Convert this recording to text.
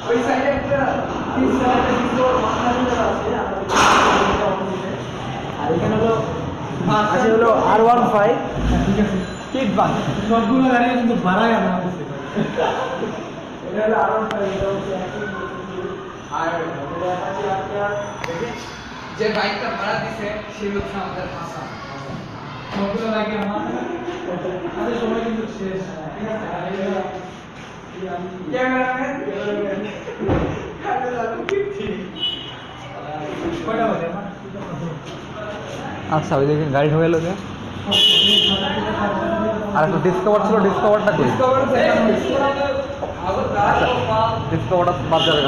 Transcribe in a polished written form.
ওই সাইডে একটা আর এখানে হলো আছে হলো R15 ঠিক আছে কিট বাস সবগুলো গাড়ি কিন্তু ভাড়ায় আনা হয়েছে এটা হলো R15 এটা হচ্ছে আর যে বাইকটা ভাড়া দিছে সেই হচ্ছে আমাদের হাসান সবগুলো লাগে আমাদের সময় কিন্তু শেষ ঠিক আছে ক্যামেরাম্যান আচ্ছা ওই দেখে গাড়ি ঢোকে লোকে আর একটা ডিসকভার ছিল ডিসকভারটা করি ডিসকভারটা বাদ যাবে